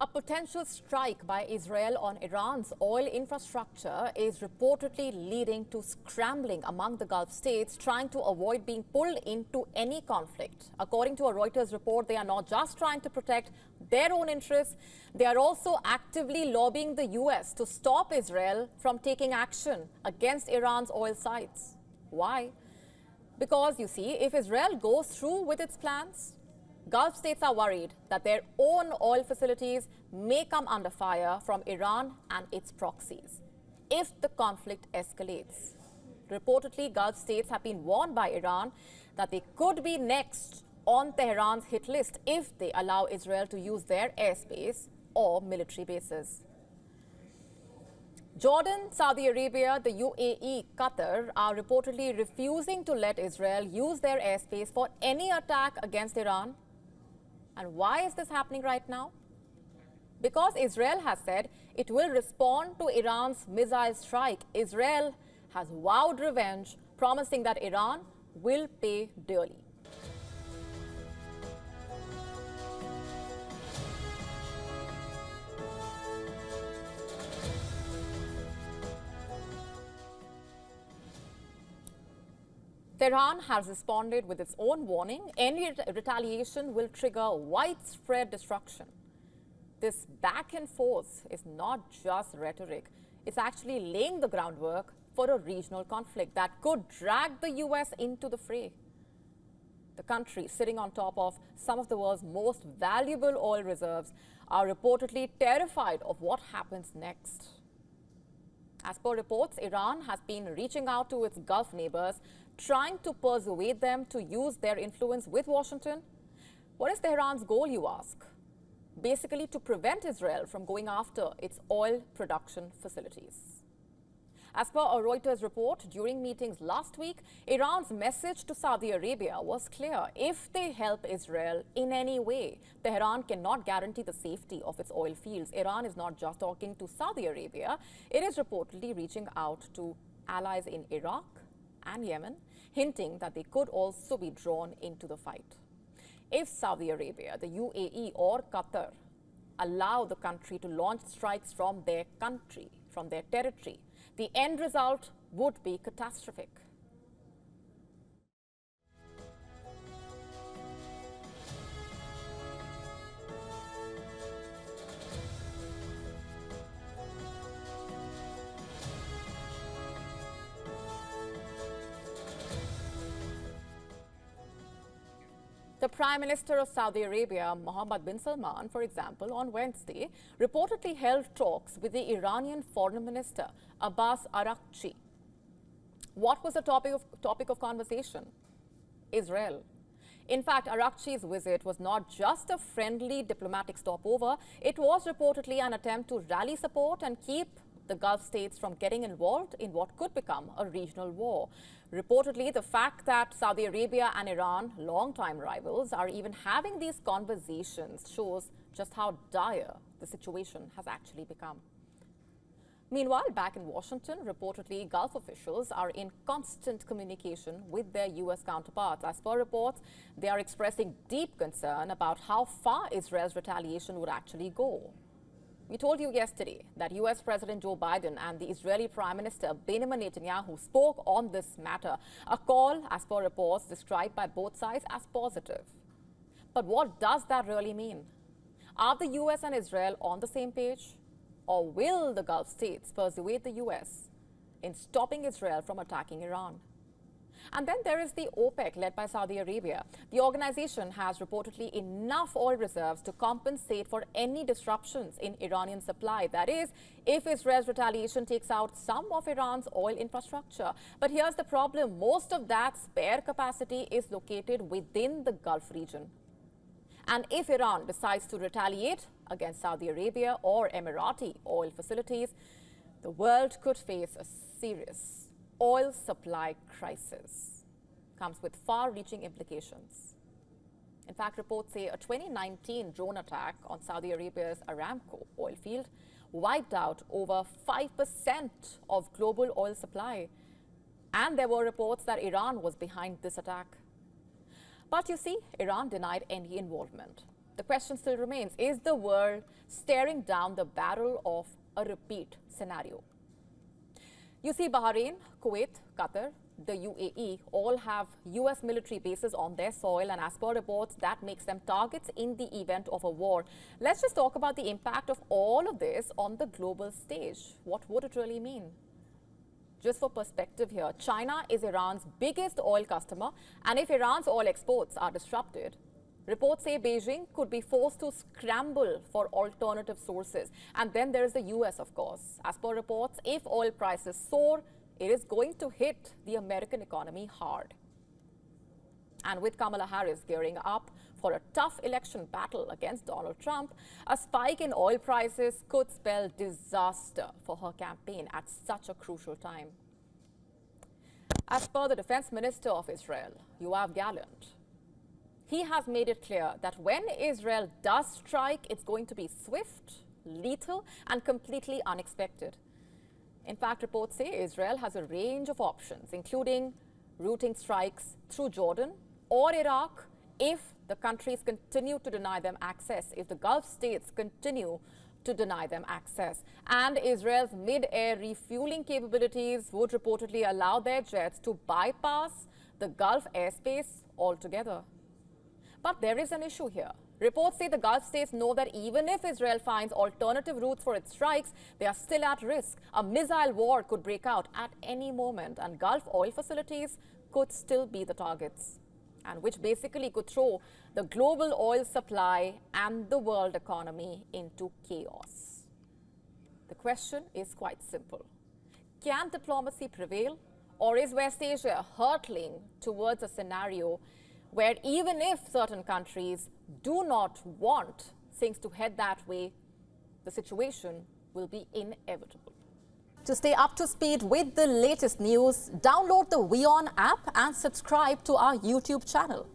A potential strike by Israel on Iran's oil infrastructure is reportedly leading to scrambling among the Gulf states trying to avoid being pulled into any conflict. According to a Reuters report, they are not just trying to protect their own interests, they are also actively lobbying the US to stop Israel from taking action against Iran's oil sites. Why? Because, you see, if Israel goes through with its plans, Gulf states are worried that their own oil facilities may come under fire from Iran and its proxies if the conflict escalates. Reportedly, Gulf states have been warned by Iran that they could be next on Tehran's hit list if they allow Israel to use their airspace or military bases. Jordan, Saudi Arabia, the UAE, Qatar are reportedly refusing to let Israel use their airspace for any attack against Iran. And why is this happening right now? Because Israel has said it will respond to Iran's missile strike. Israel has vowed revenge, promising that Iran will pay dearly. Tehran has responded with its own warning. Any retaliation will trigger widespread destruction. This back and forth is not just rhetoric. It's actually laying the groundwork for a regional conflict that could drag the US into the fray. The country sitting on top of some of the world's most valuable oil reserves are reportedly terrified of what happens next. As per reports, Iran has been reaching out to its Gulf neighbors, trying to persuade them to use their influence with Washington. What is Tehran's goal, you ask? Basically, to prevent Israel from going after its oil production facilities. As per a Reuters report, during meetings last week, Iran's message to Saudi Arabia was clear. If they help Israel in any way, Tehran cannot guarantee the safety of its oil fields. Iran is not just talking to Saudi Arabia. It is reportedly reaching out to allies in Iraq and Yemen, hinting that they could also be drawn into the fight. If Saudi Arabia, the UAE or Qatar allow the country to launch strikes from their country, from their territory, the end result would be catastrophic. The Prime Minister of Saudi Arabia, Mohammed bin Salman, for example, on Wednesday, reportedly held talks with the Iranian Foreign Minister, Abbas Araghchi. What was the topic of conversation? Israel. In fact, Araghchi's visit was not just a friendly diplomatic stopover. It was reportedly an attempt to rally support and keep the Gulf states from getting involved in what could become a regional war. Reportedly, the fact that Saudi Arabia and Iran, longtime rivals, are even having these conversations shows just how dire the situation has actually become. Meanwhile, back in Washington, reportedly, Gulf officials are in constant communication with their US counterparts. As per reports, they are expressing deep concern about how far Israel's retaliation would actually go. We told you yesterday that US President Joe Biden and the Israeli Prime Minister Benjamin Netanyahu spoke on this matter, a call, as per reports, described by both sides as positive. But what does that really mean? Are the US and Israel on the same page? Or will the Gulf states persuade the US in stopping Israel from attacking Iran? And then there is the OPEC, led by Saudi Arabia. The organization has reportedly enough oil reserves to compensate for any disruptions in Iranian supply. That is, if Israel's retaliation takes out some of Iran's oil infrastructure. But here's the problem. Most of that spare capacity is located within the Gulf region. And if Iran decides to retaliate against Saudi Arabia or Emirati oil facilities, the world could face a serious oil supply crisis. Comes with far-reaching implications. In fact, reports say a 2019 drone attack on Saudi Arabia's Aramco oil field wiped out over 5% of global oil supply. And there were reports that Iran was behind this attack. But you see, Iran denied any involvement. the question still remains, is the world staring down the barrel of a repeat scenario? You see, Bahrain, Kuwait, Qatar, the UAE all have US military bases on their soil, and as per reports, that makes them targets in the event of a war. Let's just talk about the impact of all of this on the global stage. What would it really mean? Just for perspective here, China is Iran's biggest oil customer, and if Iran's oil exports are disrupted, reports say Beijing could be forced to scramble for alternative sources. And then there is the US, of course. As per reports, if oil prices soar, it is going to hit the American economy hard. And with Kamala Harris gearing up for a tough election battle against Donald Trump, a spike in oil prices could spell disaster for her campaign at such a crucial time. As per the Defense Minister of Israel, Yoav Gallant, he has made it clear that when Israel does strike, it's going to be swift, lethal, and completely unexpected. In fact, reports say Israel has a range of options, including routing strikes through Jordan or Iraq if the countries continue to deny them access, if the Gulf states continue to deny them access. And Israel's mid-air refueling capabilities would reportedly allow their jets to bypass the Gulf airspace altogether. But there is an issue here. Reports say the Gulf states know that even if Israel finds alternative routes for its strikes, they are still at risk. A missile war could break out at any moment, and Gulf oil facilities could still be the targets, and which basically could throw the global oil supply and the world economy into chaos. The question is quite simple. Can diplomacy prevail, or is West Asia hurtling towards a scenario where even if certain countries do not want things to head that way, the situation will be inevitable? To stay up to speed with the latest news, download the WION app and subscribe to our YouTube channel.